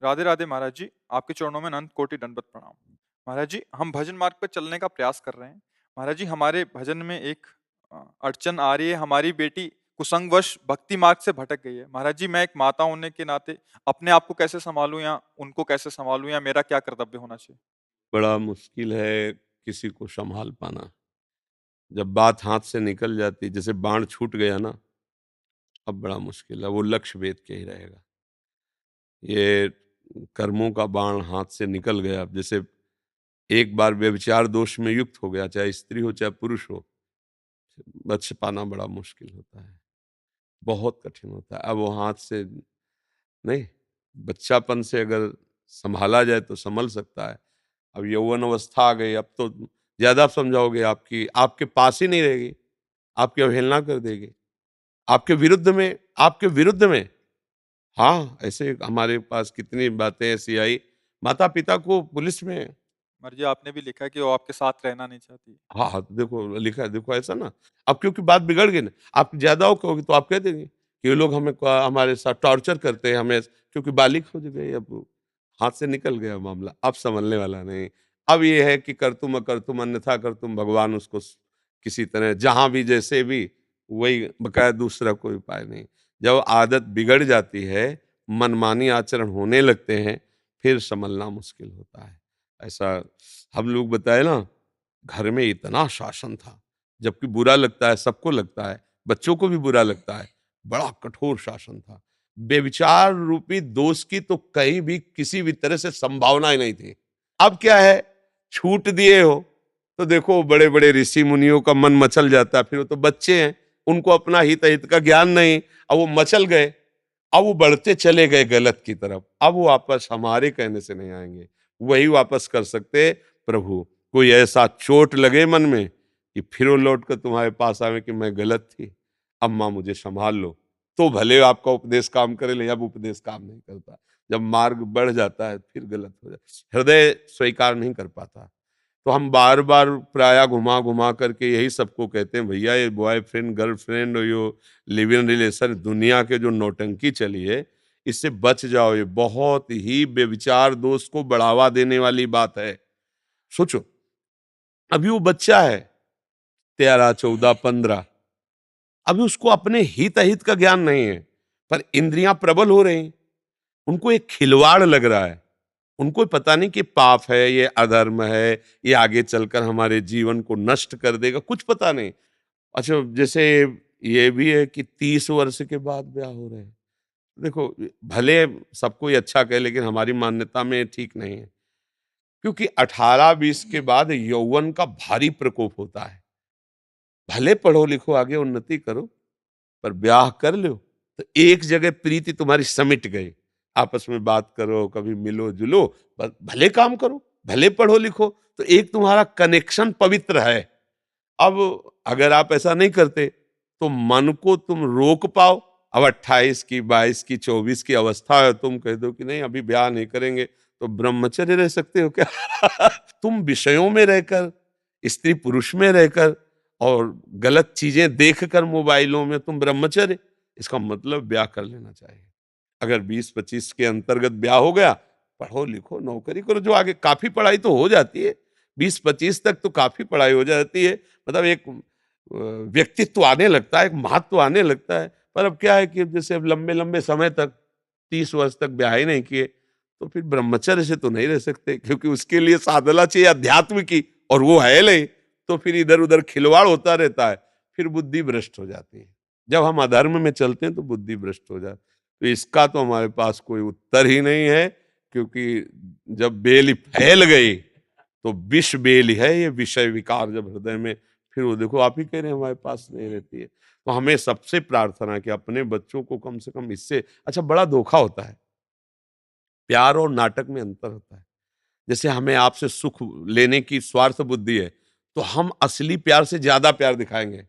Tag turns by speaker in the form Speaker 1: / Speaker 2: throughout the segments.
Speaker 1: राधे राधे महाराज जी, आपके चरणों में अनंत कोटि दंडवत प्रणाम। महाराज जी, हम भजन मार्ग पर चलने का प्रयास कर रहे हैं। महाराज जी, हमारे भजन में एक अड़चन आ रही है। हमारी बेटी कुसंगवश भक्ति मार्ग से भटक गई है। महाराज जी, मैं एक माता होने के नाते अपने आप को कैसे संभालूं या उनको कैसे संभालूं या मेरा क्या कर्तव्य होना चाहिए?
Speaker 2: बड़ा मुश्किल है किसी को संभाल पाना। जब बात हाथ से निकल जाती, जैसे बाण छूट गया ना, अब बड़ा मुश्किल है, वो लक्ष्य भेद के ही रहेगा। ये कर्मों का बाण हाथ से निकल गया, अब जैसे एक बार व्यभिचार दोष में युक्त हो गया, चाहे स्त्री हो चाहे पुरुष हो, बच पाना बड़ा मुश्किल होता है, बहुत कठिन होता है। अब वो हाथ से नहीं, बच्चापन से अगर संभाला जाए तो संभल सकता है। अब यौवन अवस्था आ गई, अब तो ज्यादा आप समझाओगे, आपकी आपके पास ही नहीं रहेगी, आपकी अवहेलना कर देगी, आपके विरुद्ध में। हाँ, ऐसे हमारे पास कितनी बातें ऐसी आई, माता पिता को पुलिस में।
Speaker 1: महाराज जी, आपने भी लिखा है कि वो आपके साथ रहना नहीं चाहती।
Speaker 2: हाँ हाँ, तो देखो लिखा है, देखो ऐसा ना। अब क्योंकि बात बिगड़ गई ना, आप ज्यादा हो कहोगे तो आप कह देंगे कि ये लोग हमारे साथ टॉर्चर करते हैं हमें, क्योंकि बालिग हो गई, अब हाथ से निकल गया मामला, अब संभलने वाला नहीं। अब ये है कि कर तुम अकर तुम अन्यथा कर तुम, भगवान उसको किसी तरह जहां भी जैसे भी, वही बकाया, दूसरा कोई उपाय नहीं। जब आदत बिगड़ जाती है, मनमानी आचरण होने लगते हैं, फिर संभलना मुश्किल होता है। ऐसा हम लोग बताए ना, घर में इतना शासन था, जबकि बुरा लगता है, सबको लगता है, बच्चों को भी बुरा लगता है, बड़ा कठोर शासन था। बेविचार रूपी दोष की तो कहीं भी किसी भी तरह से संभावना ही नहीं थी। अब क्या है, छूट दिए हो तो देखो बड़े बड़े ऋषि मुनियों का मन मचल जाता है, फिर वो तो बच्चे हैं, उनको अपना हित हित का ज्ञान नहीं, अब वो मचल गए, अब वो बढ़ते चले गए गलत की तरफ। अब वो वापस हमारे कहने से नहीं आएंगे, वही वापस कर सकते प्रभु। कोई ऐसा चोट लगे मन में कि फिर वो लौट कर तुम्हारे पास आवे कि मैं गलत थी, अम्मा मुझे संभाल लो, तो भले आपका उपदेश काम करे, ले अब उपदेश काम नहीं करता। जब मार्ग बढ़ जाता है फिर गलत हो जाता है, हृदय स्वीकार नहीं कर पाता। तो हम बार बार प्राय घुमा घुमा करके यही सबको कहते हैं, भैया ये बॉयफ्रेंड गर्लफ्रेंड और यो लिव इन रिलेशन, दुनिया के जो नौटंकी चली है, इससे बच जाओ। ये बहुत ही बेविचार दोष को बढ़ावा देने वाली बात है। सोचो, अभी वो बच्चा है, 13, 14, 15, अभी उसको अपने हित अहित का ज्ञान नहीं है, पर इंद्रियां प्रबल हो रही, उनको एक खिलवाड़ लग रहा है। उनको पता नहीं कि पाप है, ये अधर्म है, ये आगे चलकर हमारे जीवन को नष्ट कर देगा, कुछ पता नहीं। अच्छा, जैसे ये भी है कि 30 वर्ष के बाद ब्याह हो रहे हैं। देखो, भले सबको ये अच्छा कहे, लेकिन हमारी मान्यता में ठीक नहीं है, क्योंकि 18-20 के बाद यौवन का भारी प्रकोप होता है। भले पढ़ो लिखो आगे उन्नति करो, पर ब्याह कर लो तो एक जगह प्रीति तुम्हारी समिट गई। आपस में बात करो, कभी मिलो जुलो, पर भले काम करो, भले पढ़ो लिखो, तो एक तुम्हारा कनेक्शन पवित्र है। अब अगर आप ऐसा नहीं करते तो मन को तुम रोक पाओ। अब 28 की, 22 की, 24 की अवस्था है, तुम कह दो कि नहीं अभी ब्याह नहीं करेंगे, तो ब्रह्मचर्य रह सकते हो क्या? तुम विषयों में रहकर, स्त्री पुरुष में रहकर और गलत चीजें देखकर मोबाइलों में तुम ब्रह्मचर्य, इसका मतलब ब्याह कर लेना चाहिए। अगर 20-25 के अंतर्गत ब्याह हो गया, पढ़ो लिखो नौकरी करो, जो आगे काफी पढ़ाई तो हो जाती है, 20-25 तक तो काफी पढ़ाई हो जाती है, मतलब एक व्यक्तित्व आने लगता है, एक महत्व आने लगता है। पर अब क्या है कि जैसे अब लंबे लंबे समय तक, 30 वर्ष तक ब्याह ही नहीं किए, तो फिर ब्रह्मचर्य से तो नहीं रह सकते, क्योंकि उसके लिए साधना चाहिए अध्यात्म की, और वो है नहीं। तो फिर इधर उधर खिलवाड़ होता रहता है, फिर बुद्धि भ्रष्ट हो जाती है। जब हम अधर्म में चलते हैं तो बुद्धि भ्रष्ट हो जाती है। तो इसका तो हमारे पास कोई उत्तर ही नहीं है, क्योंकि जब बेल फैल गई तो विष बेल है ये, विषय विकार जब हृदय में, फिर वो देखो आप ही कह रहे हैं हमारे पास नहीं रहती है। तो हमें सबसे प्रार्थना है कि अपने बच्चों को कम से कम इससे, अच्छा बड़ा धोखा होता है, प्यार और नाटक में अंतर होता है। जैसे हमें आपसे सुख लेने की स्वार्थ बुद्धि है, तो हम असली प्यार से ज्यादा प्यार दिखाएंगे।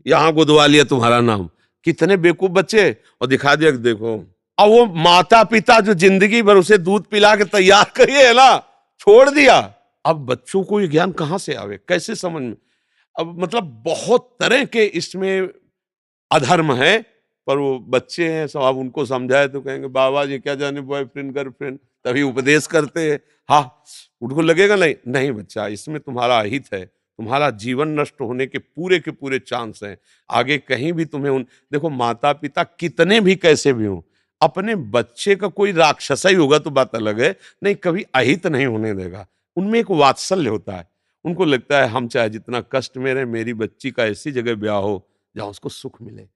Speaker 2: यहां गुदवा लिया तुम्हारा नाम, कितने बेवकूफ बच्चे, और दिखा दिया कि देखो। अब वो माता पिता जो जिंदगी भर उसे दूध पिला के तैयार करिए है ना, छोड़ दिया। अब बच्चों को ये ज्ञान कहां से आवे, कैसे समझ में? अब मतलब बहुत तरह के इसमें अधर्म है, पर वो बच्चे हैं, सब आप उनको समझाए तो कहेंगे बाबा जी क्या जाने बॉयफ्रेंड गर्लफ्रेंड, तभी उपदेश करते हैं। हाँ, उनको लगेगा नहीं नहीं बच्चा, इसमें तुम्हारा अहित है, तुम्हारा जीवन नष्ट होने के पूरे चांस हैं। आगे कहीं भी तुम्हें उन देखो माता पिता कितने भी कैसे भी हों, अपने बच्चे का कोई राक्षसा ही होगा तो बात अलग है, नहीं कभी अहित नहीं होने देगा। उनमें एक वात्सल्य होता है। उनको लगता है हम चाहे जितना कष्ट में रहें, मेरी बच्ची का ऐसी जगह ब्याह हो जहाँ उसको सुख मिले।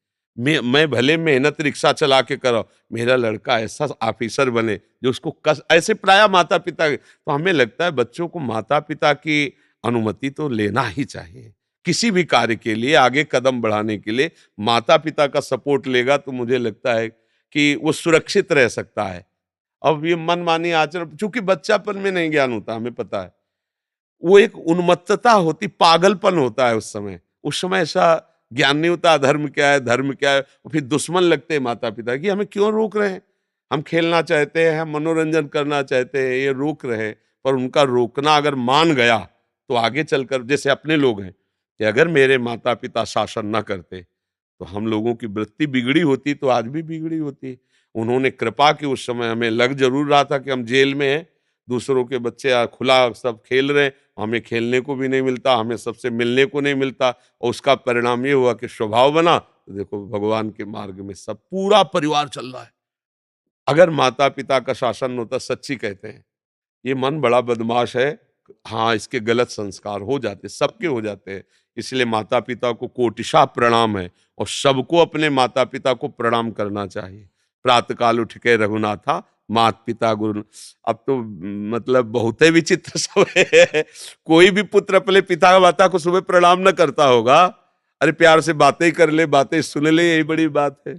Speaker 2: मैं भले मेहनत रिक्शा चला के कराऊं, मेरा लड़का ऐसा ऑफिसर बने जो उसको कष्ट, ऐसे प्राय माता पिता, तो हमें लगता है बच्चों को माता पिता की अनुमति तो लेना ही चाहिए। किसी भी कार्य के लिए आगे कदम बढ़ाने के लिए माता पिता का सपोर्ट लेगा तो मुझे लगता है कि वो सुरक्षित रह सकता है। अब ये मनमानी आचरण, चूंकि बच्चापन में नहीं ज्ञान होता, हमें पता है वो एक उन्मत्तता होती, पागलपन होता है उस समय। उस समय ऐसा ज्ञान नहीं होता अधर्म क्या है, धर्म क्या है, और फिर दुश्मन लगते हैं माता पिता कि हमें क्यों रोक रहे हैं, हम खेलना चाहते हैं, हम मनोरंजन करना चाहते हैं, ये रोक रहे हैं। पर उनका रोकना अगर मान गया तो आगे चलकर, जैसे अपने लोग हैं कि अगर मेरे माता पिता शासन ना करते तो हम लोगों की वृत्ति बिगड़ी होती तो आज भी बिगड़ी होती। उन्होंने कृपा की, उस समय हमें लग जरूर रहा था कि हम जेल में हैं, दूसरों के बच्चे खुला सब खेल रहे हैं, हमें खेलने को भी नहीं मिलता, हमें सबसे मिलने को नहीं मिलता, और उसका परिणाम ये हुआ कि स्वभाव बना, तो देखो भगवान के मार्ग में सब पूरा परिवार चल रहा है। अगर माता पिता का शासन होता, सच्ची कहते हैं ये मन बड़ा बदमाश है, हाँ इसके गलत संस्कार हो जाते, सबके हो जाते हैं। इसलिए माता पिता को कोटिशा प्रणाम है, और सबको अपने माता पिता को प्रणाम करना चाहिए। प्रातःकाल उठ के रघुनाथा मात पिता गुरु, अब तो मतलब बहुत ही विचित्र सब है। कोई भी पुत्र अपने पिता माता को सुबह प्रणाम न करता होगा। अरे प्यार से बातें कर ले, बातें सुन ले, यही बड़ी बात है।